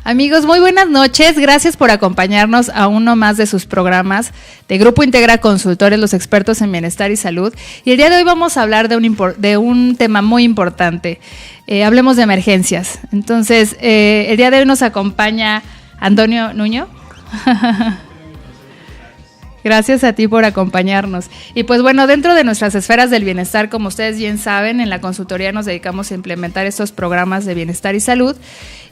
Amigos, muy buenas noches. Gracias por acompañarnos a uno más de sus programas de Grupo Integra Consultores, los expertos en bienestar y salud. Y el día de hoy vamos a hablar de un tema muy importante. Hablemos de emergencias. Entonces, el día de hoy nos acompaña Antonio Nuño. Gracias a ti por acompañarnos. Y pues bueno, dentro de nuestras esferas del bienestar, como ustedes bien saben, en la consultoría nos dedicamos a implementar estos programas de bienestar y salud.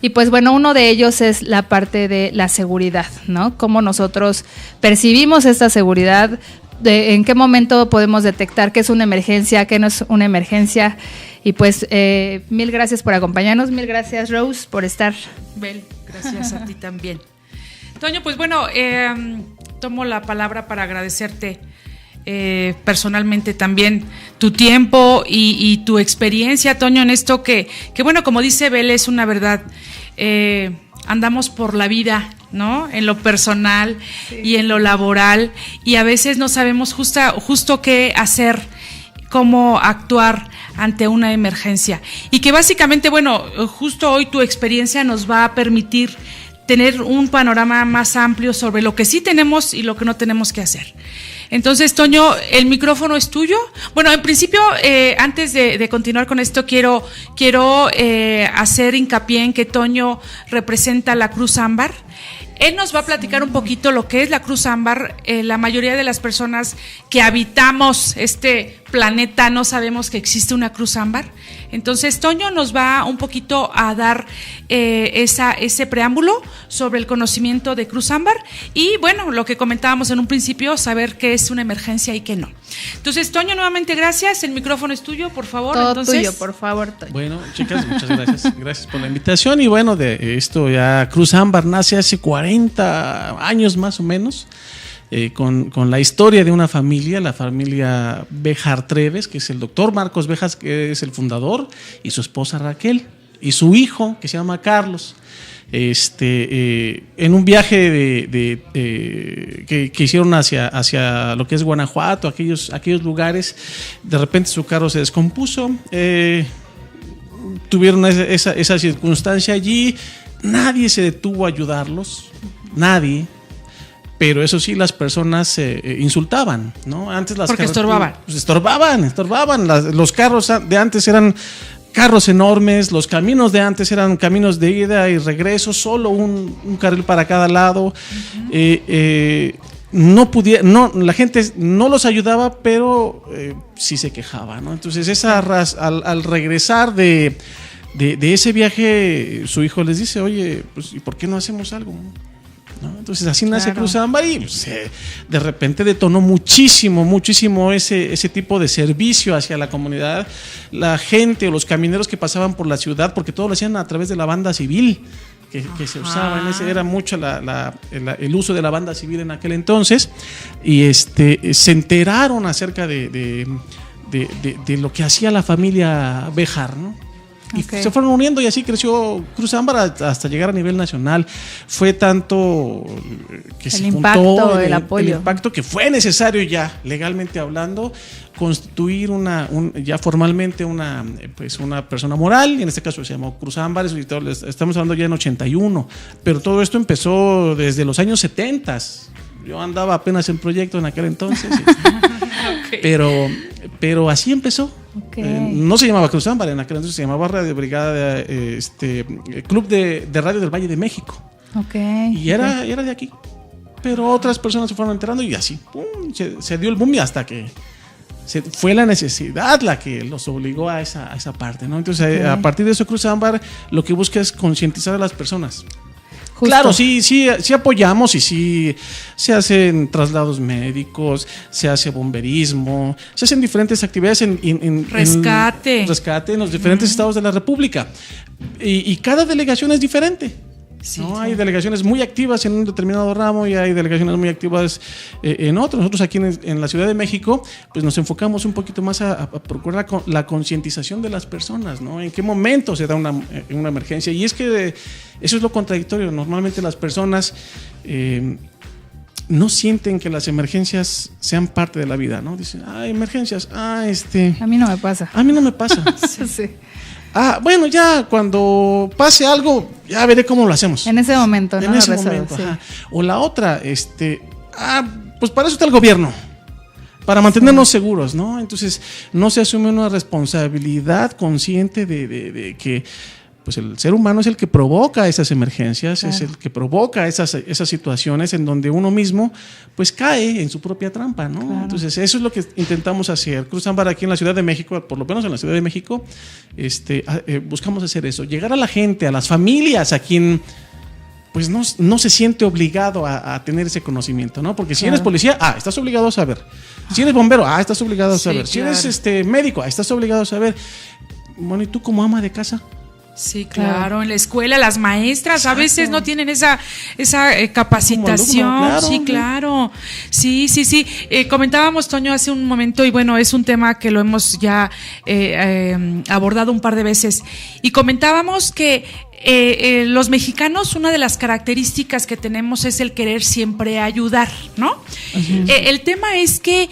Y pues bueno, uno de ellos es la parte de la seguridad, ¿no? Cómo nosotros percibimos esta seguridad, en qué momento podemos detectar qué es una emergencia, qué no es una emergencia. Y pues mil gracias por acompañarnos, mil gracias Rose por estar. Bel, gracias a ti también. Toño, pues bueno, tomo la palabra para agradecerte personalmente también tu tiempo y tu experiencia, Toño, en esto que bueno, como dice Bel, es una verdad. Andamos por la vida, ¿no? En lo personal y en lo laboral, y a veces no sabemos justo qué hacer, cómo actuar ante una emergencia. Y que básicamente, bueno, justo hoy tu experiencia nos va a permitir tener un panorama más amplio sobre lo que sí tenemos y lo que no tenemos que hacer. Entonces, Toño, el micrófono es tuyo. Bueno, en principio, antes de continuar con esto, quiero hacer hincapié en que Toño representa la Cruz Ámbar. Él nos va a platicar un poquito lo que es la Cruz Ámbar. La mayoría de las personas que habitamos este planeta no sabemos que existe una Cruz Ámbar. Entonces, Toño nos va un poquito a dar ese preámbulo sobre el conocimiento de Cruz Ámbar y, bueno, lo que comentábamos en un principio, saber qué es una emergencia y qué no. Entonces, Toño, nuevamente gracias. El micrófono es tuyo, por favor. Todo tuyo, por favor, Toño. Bueno, chicas, muchas gracias. Gracias por la invitación. Y bueno, de esto ya Cruz Ámbar nace hace 40 años más o menos. Con la historia de una familia, la familia Béjar Treves, que es el doctor Marcos Béjar, que es el fundador, y su esposa Raquel, y su hijo, que se llama Carlos. En un viaje que hicieron hacia lo que es Guanajuato, aquellos lugares, de repente su carro se descompuso, tuvieron esa circunstancia allí, nadie se detuvo a ayudarlos, nadie. Pero eso sí, las personas insultaban, ¿no? Antes porque estorbaban. Pues estorbaban. Los carros de antes eran carros enormes, los caminos de antes eran caminos de ida y regreso, solo un carril para cada lado. La gente no los ayudaba, pero sí se quejaba, ¿no? Entonces, al regresar de ese viaje, su hijo les dice, oye, pues, ¿y por qué no hacemos algo? ¿No? Entonces así nace Cruz Ámbar y de repente detonó muchísimo ese tipo de servicio hacia la comunidad, la gente o los camineros que pasaban por la ciudad, porque todo lo hacían a través de la banda civil que se usaba, era mucho el uso de la banda civil en aquel entonces, y se enteraron acerca de lo que hacía la familia Béjar, ¿no? Y se fueron uniendo y así creció Cruz Ámbar hasta llegar a nivel nacional. Fue tanto que el se impacto, juntó el apoyo. El impacto que fue necesario ya, legalmente hablando, constituir ya formalmente una persona moral, y en este caso se llamó Cruz Ámbar. Estamos hablando ya en 81, pero todo esto empezó desde los años 70. Yo andaba apenas en proyecto en aquel entonces. Pero así empezó. No se llamaba Cruz Ámbar en aquel entonces, se llamaba Radio Brigada, Club de Radio del Valle de México. Y era de aquí. Pero otras personas se fueron enterando y así se dio el boom, y hasta que fue la necesidad la que los obligó a esa parte, ¿no? Entonces, a partir de eso, Cruz Ámbar lo que busca es concientizar a las personas. Justo. Claro, sí apoyamos, y sí se hacen traslados médicos, se hace bomberismo, se hacen diferentes actividades en rescate en los diferentes estados de la República, y cada delegación es diferente. ¿No? Hay delegaciones muy activas en un determinado ramo y hay delegaciones muy activas en otros. Nosotros aquí en la Ciudad de México pues nos enfocamos un poquito más a procurar la concientización de las personas, ¿no? En qué momento se da una emergencia, y es que eso es lo contradictorio. Normalmente las personas no sienten que las emergencias sean parte de la vida, ¿no? Dicen, emergencias, A mí no me pasa. A mí no me pasa. Sí. Bueno, ya cuando pase algo, ya veré cómo lo hacemos. En ese momento, ¿no? En ese momento, sí. O la otra, pues para eso está el gobierno, para mantenernos seguros, ¿no? Entonces, no se asume una responsabilidad consciente de que pues el ser humano es el que provoca esas emergencias, claro. Es el que provoca esas situaciones en donde uno mismo pues cae en su propia trampa, ¿no? Claro. Entonces eso es lo que intentamos hacer. Cruz Ámbar aquí en la Ciudad de México, por lo menos en la Ciudad de México, buscamos hacer eso, llegar a la gente, a las familias, a quien pues no se siente obligado a tener ese conocimiento, ¿no? Porque si eres policía, estás obligado a saber. Si eres bombero, estás obligado a saber. Sí, claro. Si eres médico, estás obligado a saber. Bueno, ¿y tú como ama de casa? Sí, claro, en la escuela las maestras a veces no tienen esa capacitación. Alumno, claro. Sí, claro. Sí. Comentábamos, Toño, hace un momento, y bueno, es un tema que lo hemos ya abordado un par de veces, y comentábamos que los mexicanos, una de las características que tenemos es el querer siempre ayudar, ¿no? El tema es que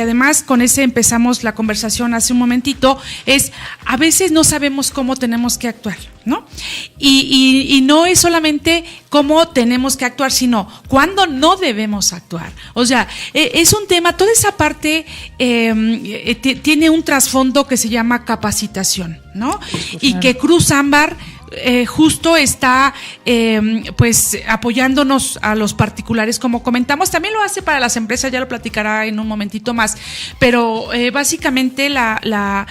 además con ese empezamos la conversación hace un momentito, es a veces no sabemos cómo tenemos que actuar, ¿no? Y no es solamente cómo tenemos que actuar, sino cuándo no debemos actuar. O sea, es un tema, toda esa parte tiene un trasfondo que se llama capacitación, ¿no? Y que Cruz Ámbar justo está pues apoyándonos a los particulares, como comentamos, también lo hace para las empresas, ya lo platicará en un momentito más, pero básicamente a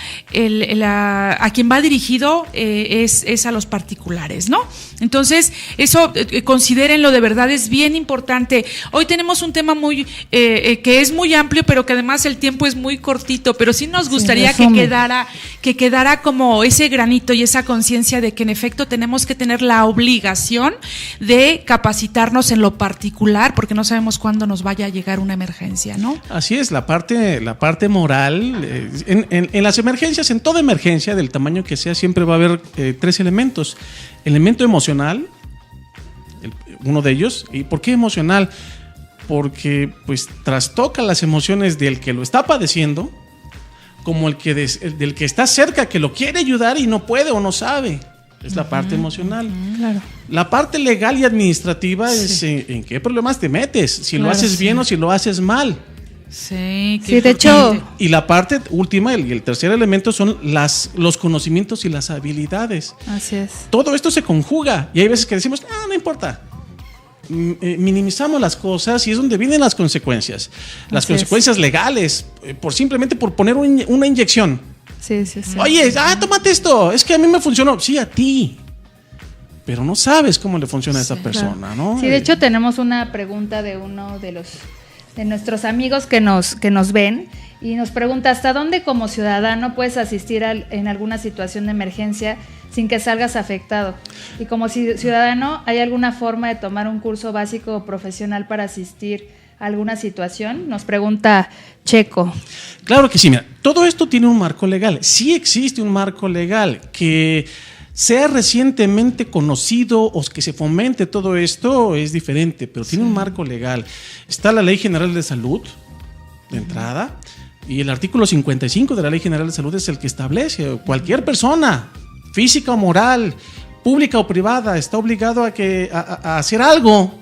quien va dirigido es a los particulares, ¿no? Entonces eso considérenlo, de verdad es bien importante. Hoy tenemos un tema muy que es muy amplio, pero que además el tiempo es muy cortito, pero sí nos gustaría que quedara como ese granito y esa conciencia de que en efecto tenemos que tener la obligación de capacitarnos en lo particular, porque no sabemos cuándo nos vaya a llegar una emergencia, ¿no? Así es, la parte moral, en las emergencias, en toda emergencia del tamaño que sea, siempre va a haber 3 elementos. Elemento emocional, uno de ellos. ¿Y por qué emocional? Porque pues trastoca las emociones del que lo está padeciendo, como del que está cerca, que lo quiere ayudar y no puede o no sabe. Es la parte emocional. Claro. La parte legal y administrativa es en qué problemas te metes, si lo haces bien o si lo haces mal. Sí, de hecho. Y la parte última y el tercer elemento son los conocimientos y las habilidades. Así es. Todo esto se conjuga y hay veces que decimos, no importa. Minimizamos las cosas y es donde vienen las consecuencias. Las consecuencias legales, simplemente por poner una inyección. Sí. Oye, tómate esto, es que a mí me funcionó. Sí, a ti. Pero no sabes cómo le funciona a esa persona, ¿no? Sí, de hecho tenemos una pregunta de uno de nuestros amigos que nos ven y nos pregunta, ¿hasta dónde como ciudadano puedes asistir en alguna situación de emergencia sin que salgas afectado? Y como ciudadano, ¿hay alguna forma de tomar un curso básico o profesional para asistir a alguna situación? Nos pregunta Checo. Claro que sí, mira, todo esto tiene un marco legal. Sí existe un marco legal que sea recientemente conocido o que se fomente todo esto es diferente, pero tiene un marco legal. Está la Ley General de Salud, de entrada, y el artículo 55 de la Ley General de Salud es el que establece cualquier persona, física o moral, pública o privada, está obligado a hacer algo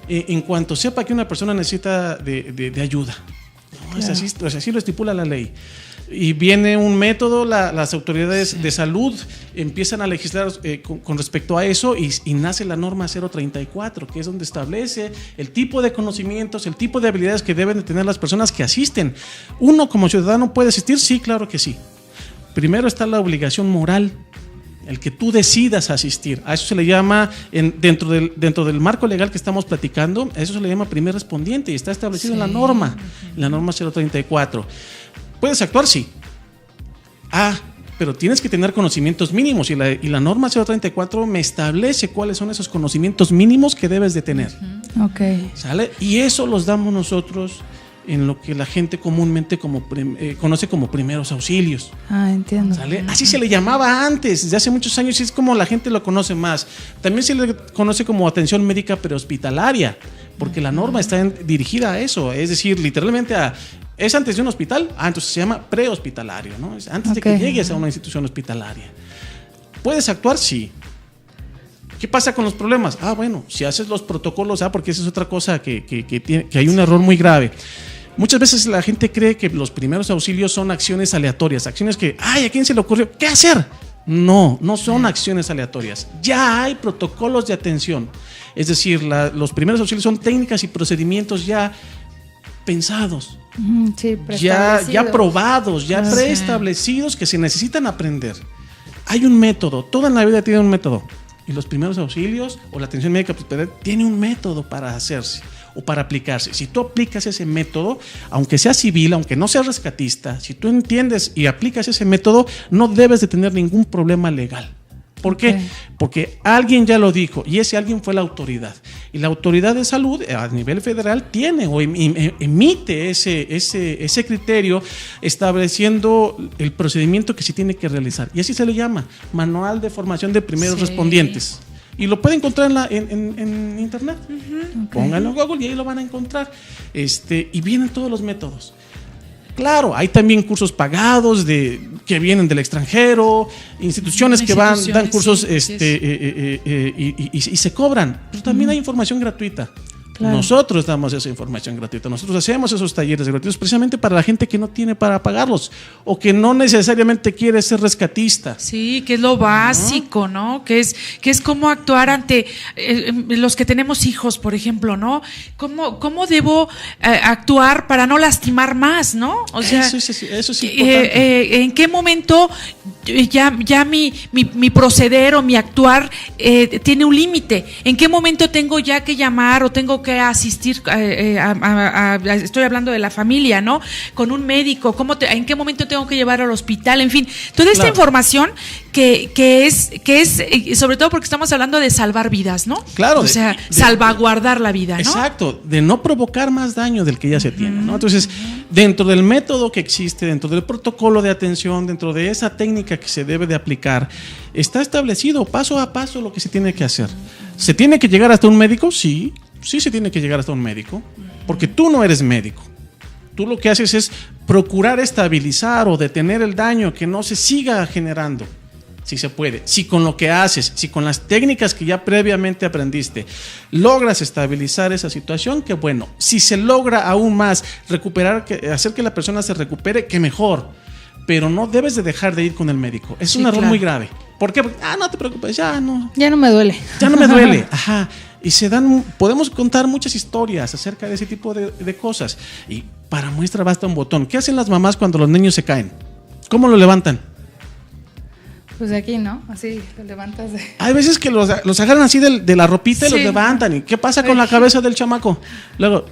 en cuanto sepa que una persona necesita de ayuda. ¿No? Claro. Es así lo estipula la ley. Y viene un método, las autoridades de salud empiezan a legislar con respecto a eso y nace la norma 034, que es donde establece el tipo de conocimientos, el tipo de habilidades que deben de tener las personas que asisten. ¿Uno como ciudadano puede asistir? Sí, claro que sí. Primero está la obligación moral, el que tú decidas asistir. A eso se le llama, dentro del marco legal que estamos platicando, a eso se le llama primer respondiente y está establecido en la norma 034. ¿Puedes actuar? Sí. Pero tienes que tener conocimientos mínimos y la norma 034 me establece cuáles son esos conocimientos mínimos que debes de tener. Okay. ¿Sale? Y eso los damos nosotros en lo que la gente comúnmente conoce como primeros auxilios. Entiendo. ¿Sale? Así se le llamaba antes, desde hace muchos años, y es como la gente lo conoce más. También se le conoce como atención médica prehospitalaria, porque la norma está dirigida a eso, es decir, literalmente ¿es antes de un hospital? Entonces se llama prehospitalario, ¿no? Es antes de que llegues a una institución hospitalaria. ¿Puedes actuar? Sí. ¿Qué pasa con los problemas? Bueno, si haces los protocolos, porque esa es otra cosa que hay un error muy grave. Muchas veces la gente cree que los primeros auxilios son acciones aleatorias, acciones que, ¿a quién se le ocurrió? ¿Qué hacer? No son acciones aleatorias. Ya hay protocolos de atención. Es decir, los primeros auxilios son técnicas y procedimientos ya pensados, ya probados, ya preestablecidos que se necesitan aprender. Hay un método, toda la vida tiene un método. Y los primeros auxilios o la atención médica prehospitalaria tiene un método para hacerse o para aplicarse. Si tú aplicas ese método, aunque sea civil, aunque no seas rescatista, si tú entiendes y aplicas ese método, no debes de tener ningún problema legal. ¿Por qué? Porque alguien ya lo dijo y ese alguien fue la autoridad. Y la autoridad de salud a nivel federal tiene o emite ese criterio estableciendo el procedimiento que se tiene que realizar. Y así se le llama Manual de Formación de Primeros Respondientes. Y lo pueden encontrar en internet. Pónganlo en Google y ahí lo van a encontrar. Y vienen todos los métodos. Claro, hay también cursos pagados que vienen del extranjero, instituciones que dan cursos y se cobran, pero también hay información gratuita. Claro. Nosotros damos esa información gratuita, nosotros hacemos esos talleres gratuitos precisamente para la gente que no tiene para pagarlos o que no necesariamente quiere ser rescatista. Sí, que es lo básico, ¿no? Que es cómo actuar ante los que tenemos hijos, por ejemplo, ¿no? ¿Cómo debo actuar para no lastimar más, ¿no? O sea, eso es importante. ¿En qué momento ya mi proceder o mi actuar tiene un límite? ¿En qué momento tengo ya que llamar o tengo que asistir estoy hablando de la familia, ¿no? Con un médico, ¿en qué momento tengo que llevar al hospital? En fin, toda esta información que es sobre todo porque estamos hablando de salvar vidas, ¿no? Claro. O sea, salvaguardar la vida, ¿no? Exacto, de no provocar más daño del que ya se tiene, ¿no? Entonces, dentro del método que existe, dentro del protocolo de atención, dentro de esa técnica que se debe de aplicar, está establecido paso a paso lo que se tiene que hacer. ¿Se tiene que llegar hasta un médico? Sí se tiene que llegar hasta un médico, porque tú no eres médico. Tú lo que haces es procurar estabilizar o detener el daño, que no se siga generando, si se puede. Si con lo que haces, si con las técnicas que ya previamente aprendiste, logras estabilizar esa situación, qué bueno. Si se logra aún más recuperar, hacer que la persona se recupere, qué mejor. Pero no debes de dejar de ir con el médico. Es un error muy grave. ¿Por qué? Porque, no te preocupes, ya no me duele. Ya no me duele. Ajá. Y podemos contar muchas historias acerca de ese tipo de cosas. Y para muestra basta un botón. ¿Qué hacen las mamás cuando los niños se caen? ¿Cómo lo levantan? Pues de aquí, ¿no? Así, lo levantas de... Hay veces que los agarran así de la ropita y los levantan. ¿Y qué pasa con la cabeza del chamaco? Luego,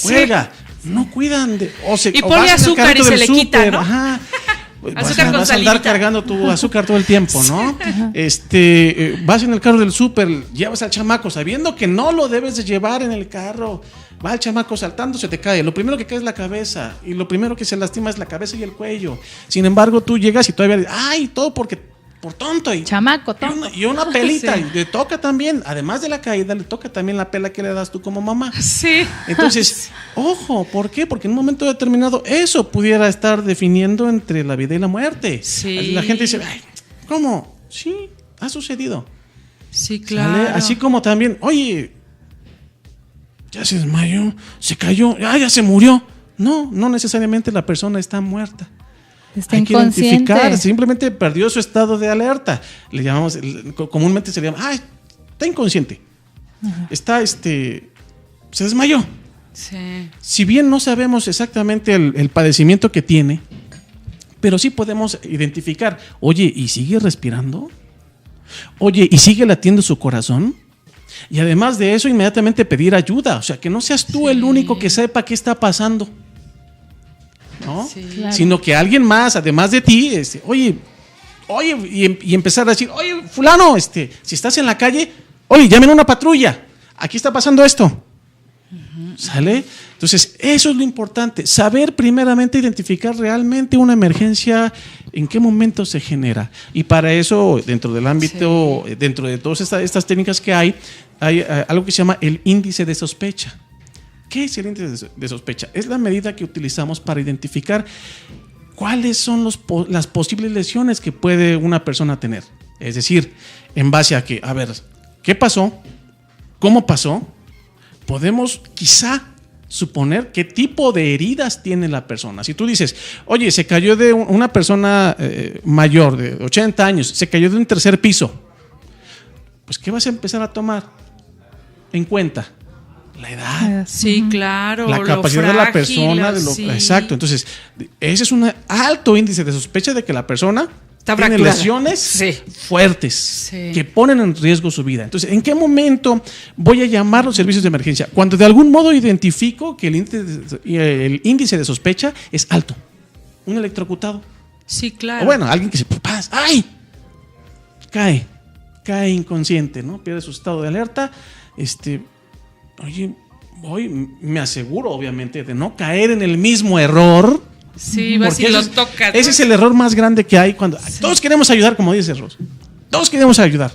cuelga. No cuidan de... y ponle azúcar y se le quita, ¿no? Ajá. Azúcar con vas a andar cargando tu azúcar todo el tiempo, ¿no? Vas en el carro del súper, llevas al chamaco sabiendo que no lo debes de llevar en el carro. Va el chamaco saltando, se te cae. Lo primero que cae es la cabeza y lo primero que se lastima es la cabeza y el cuello. Sin embargo, tú llegas y todavía todo por tonto. Chamaco, tonto. Y una pelita. Y le toca también, además de la caída, le toca también la pela que le das tú como mamá. Sí. Entonces, ojo, ¿por qué? Porque en un momento determinado eso pudiera estar definiendo entre la vida y la muerte. Sí. La gente dice, ¿cómo? Sí, ha sucedido. Sí, claro. ¿Sale? Así como también, oye, ya se desmayó, se cayó, ya se murió. No necesariamente la persona está muerta. Está Hay que inconsciente. identificar, simplemente perdió su estado de alerta. Le llamamos, comúnmente se le llama, está inconsciente. Ajá. Se desmayó. Sí. Si bien no sabemos exactamente el padecimiento que tiene, pero sí podemos identificar, oye, ¿y sigue respirando? Oye, ¿y sigue latiendo su corazón? Y además de eso, inmediatamente pedir ayuda. O sea, que no seas tú el único que sepa qué está pasando, ¿no? Sí. Claro. Sino que alguien más, además de ti, oye, y empezar a decir, oye, fulano, si estás en la calle, oye, llamen a una patrulla, aquí está pasando esto. ¿Sale? Entonces, eso es lo importante, saber primeramente identificar realmente una emergencia ¿En qué momento se genera? Y para eso, dentro del ámbito, dentro de todas estas técnicas que hay algo que se llama el índice de sospecha. ¿Qué es el índice de sospecha? Es la medida que utilizamos para identificar cuáles son las posibles lesiones que puede una persona tener. Es decir, en base a que, a ver, ¿qué pasó? ¿Cómo pasó? Podemos quizá suponer qué tipo de heridas tiene la persona. Si tú dices, oye, se cayó de una persona mayor de 80 años, se cayó de un tercer piso, pues ¿qué vas a empezar a tomar en cuenta? La edad. Sí, claro. La capacidad de la persona. Exacto. Entonces, ese es un alto índice de sospecha de que la persona tiene lesiones fuertes que ponen en riesgo su vida. Entonces, ¿en qué momento voy a llamar a los servicios de emergencia? Cuando de algún modo identifico que el índice de sospecha es alto. Un electrocutado. Sí, claro. O bueno, alguien que se pasa, ¡ay! Cae inconsciente, ¿no? Pierde su estado de alerta. Oye, me aseguro, obviamente, de no caer en el mismo error. Sí, vas y lo tocas. Ese es el error más grande que hay cuando todos queremos ayudar, como dice Ros. Todos queremos ayudar.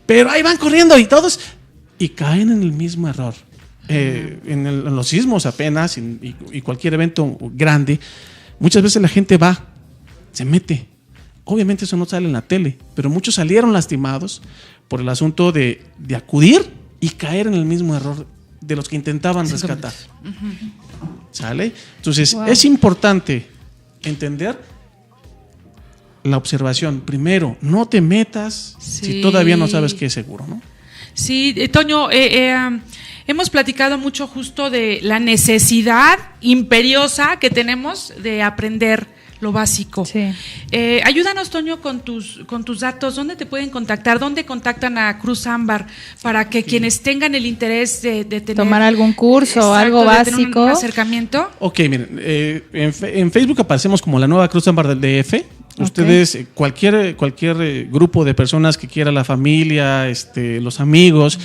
Pero ahí van corriendo y caen en el mismo error. En los sismos apenas y cualquier evento grande, muchas veces la gente se mete. Obviamente eso no sale en la tele, pero muchos salieron lastimados por el asunto de acudir y caer en el mismo error de los que intentaban rescatar. ¿Sale? Entonces, es importante entender la observación. Primero, no te metas si todavía no sabes qué es seguro, ¿no? Sí, Toño, hemos platicado mucho justo de la necesidad imperiosa que tenemos de aprender lo básico. Sí. Ayúdanos, Toño, con tus datos. ¿Dónde te pueden contactar? ¿Dónde contactan a Cruz Ámbar para que quienes tengan el interés de tener, tomar algún curso o algo básico, tener un acercamiento? Ok, miren, en Facebook aparecemos como la nueva Cruz Ámbar del DF. Ustedes, cualquier grupo de personas que quiera, la familia, los amigos,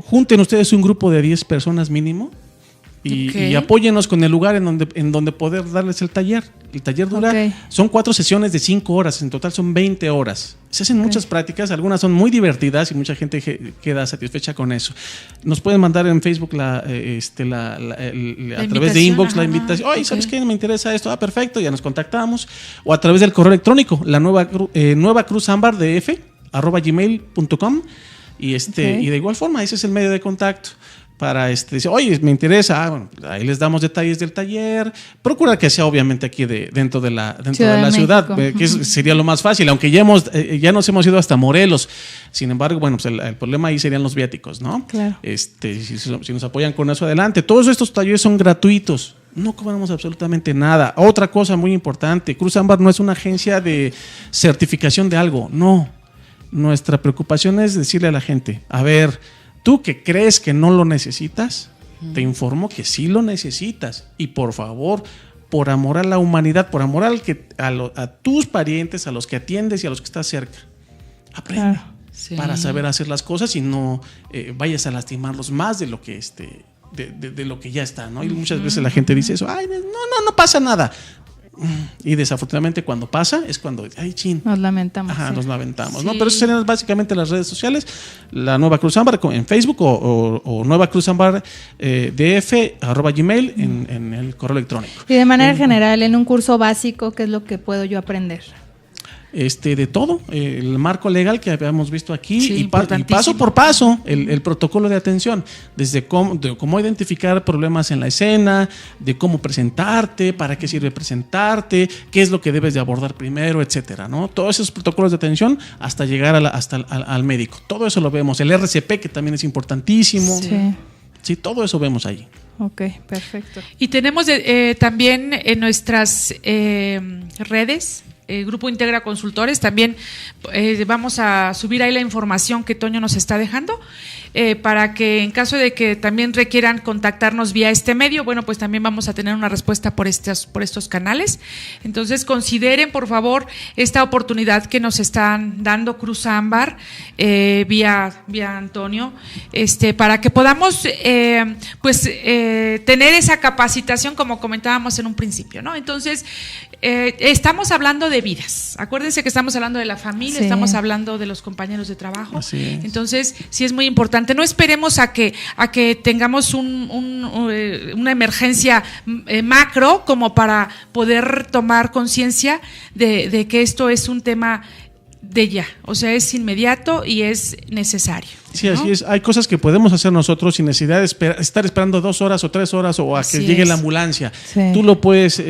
junten ustedes un grupo de 10 personas mínimo. Y apóyennos con el lugar en donde poder darles el taller. El taller dura, son 4 sesiones de 5 horas, en total son 20 horas. Se hacen muchas prácticas, algunas son muy divertidas y mucha gente queda satisfecha con eso. Nos pueden mandar en Facebook a través de inbox la invitación. Oye, ¿sabes qué? Me interesa esto. Perfecto, ya nos contactamos. O a través del correo electrónico, la nueva cruzambardf@gmail.com y de igual forma, ese es el medio de contacto. Para decir, oye, me interesa, bueno, ahí les damos detalles del taller. Procura que sea obviamente aquí dentro de la ciudad, que sería lo más fácil, aunque ya nos hemos ido hasta Morelos. Sin embargo, bueno, pues el problema ahí serían los viáticos, ¿no? Claro. Si nos apoyan con eso, adelante. Todos estos talleres son gratuitos. No cobramos absolutamente nada. Otra cosa muy importante, Cruz Ámbar no es una agencia de certificación de algo, no. Nuestra preocupación es decirle a la gente, a ver, tú que crees que no lo necesitas, te informo que sí lo necesitas. Y por favor, por amor a la humanidad, por amor a tus parientes, a los que atiendes y a los que estás cerca, aprende para saber hacer las cosas y no vayas a lastimarlos más de lo que de lo que ya está, ¿no? Y muchas veces la gente dice eso, ay, no pasa nada. Y desafortunadamente cuando pasa es cuando nos lamentamos. Nos lamentamos, ¿no? Pero eso serían básicamente las redes sociales, la Nueva Cruz Ámbar en Facebook o Nueva Cruz Ámbar df@gmail en el correo electrónico. Y de manera general, en un curso básico, ¿qué es lo que puedo yo aprender? De todo, el marco legal que habíamos visto aquí y paso por paso el protocolo de atención, desde cómo identificar problemas en la escena, de cómo presentarte, para qué sirve presentarte, qué es lo que debes de abordar primero, etcétera, ¿no? Todos esos protocolos de atención hasta llegar al médico. Todo eso lo vemos, el RCP que también es importantísimo. Sí, todo eso vemos ahí. Ok, perfecto. Y tenemos también en nuestras redes, Grupo Integra Consultores, también vamos a subir ahí la información que Toño nos está dejando, para que en caso de que también requieran contactarnos vía este medio, bueno, pues también vamos a tener una respuesta por estos canales. Entonces consideren por favor esta oportunidad que nos están dando Cruz Ámbar vía Antonio, para que podamos tener esa capacitación como comentábamos en un principio, ¿no? Entonces estamos hablando de vidas. Acuérdense que estamos hablando de la familia, sí. Estamos hablando de los compañeros de trabajo. Así es. Entonces, sí es muy importante. No esperemos a que tengamos una emergencia macro como para poder tomar conciencia de que esto es un tema de ya, o sea, es inmediato y es necesario. Sí, ¿no? Así es. Hay cosas que podemos hacer nosotros sin necesidad de estar esperando 2 horas o 3 horas o a que llegue la ambulancia. Sí. Tú lo puedes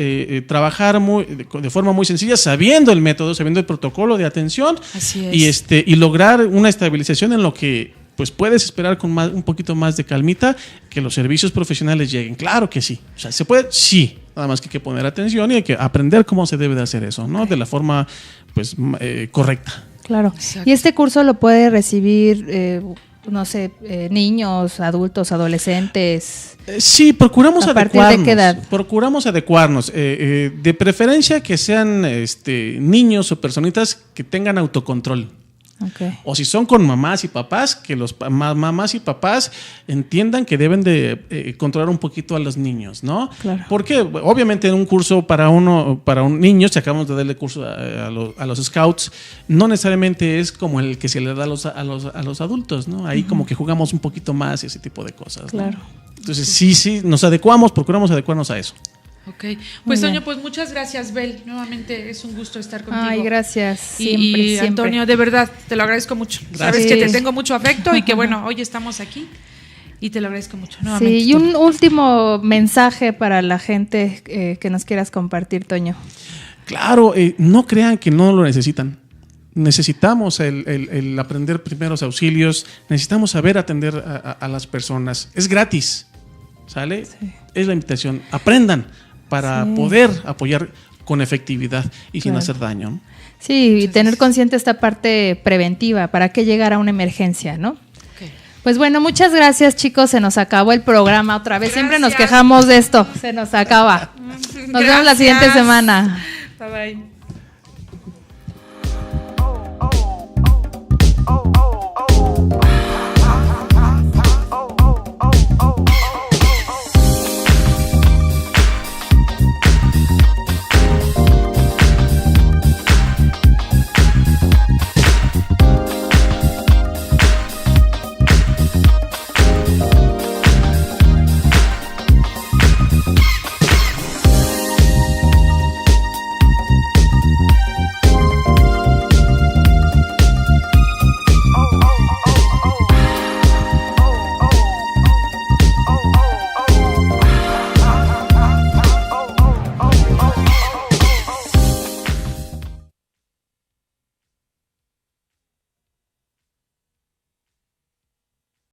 trabajar de forma muy sencilla, sabiendo el método, sabiendo el protocolo de atención. Así es. Y lograr una estabilización en lo que pues puedes esperar con un poquito más de calmita que los servicios profesionales lleguen. Claro que sí. O sea, ¿se puede? Sí. Nada más que hay que poner atención y hay que aprender cómo se debe de hacer eso, ¿no? De la forma pues correcta. Claro. Exacto. Y este curso lo puede recibir, no sé, niños, adultos, adolescentes. Sí, procuramos adecuarnos. ¿A partir de qué edad? Procuramos adecuarnos. De preferencia que sean niños o personitas que tengan autocontrol. Okay. O si son con mamás y papás, que los mamás y papás entiendan que deben de controlar un poquito a los niños, ¿no? Claro. Porque obviamente en un curso para un niño, si acabamos de darle curso a los scouts, no necesariamente es como el que se le da a los adultos, ¿no? Ahí como que jugamos un poquito más y ese tipo de cosas. Claro. ¿No? Entonces sí, nos procuramos adecuarnos a eso. Ok, pues Toño, pues muchas gracias, Bel, nuevamente es un gusto estar contigo. Ay, gracias, siempre. Antonio, de verdad, te lo agradezco mucho. Gracias. Sabes que te tengo mucho afecto y que bueno, hoy estamos aquí y te lo agradezco mucho nuevamente. Sí, y un último mensaje para la gente que nos quieras compartir, Toño. Claro, no crean que no lo necesitan. Necesitamos el aprender primeros auxilios, necesitamos saber atender a las personas. Es gratis, ¿sale? Sí. Es la invitación. Aprendan para poder apoyar con efectividad y sin hacer daño, ¿no? Sí, y tener consciente esta parte preventiva, para qué llegar a una emergencia, ¿no? Okay. Pues bueno, muchas gracias, chicos, se nos acabó el programa otra vez, siempre nos quejamos de esto, se nos acaba. Nos vemos la siguiente semana. Bye bye.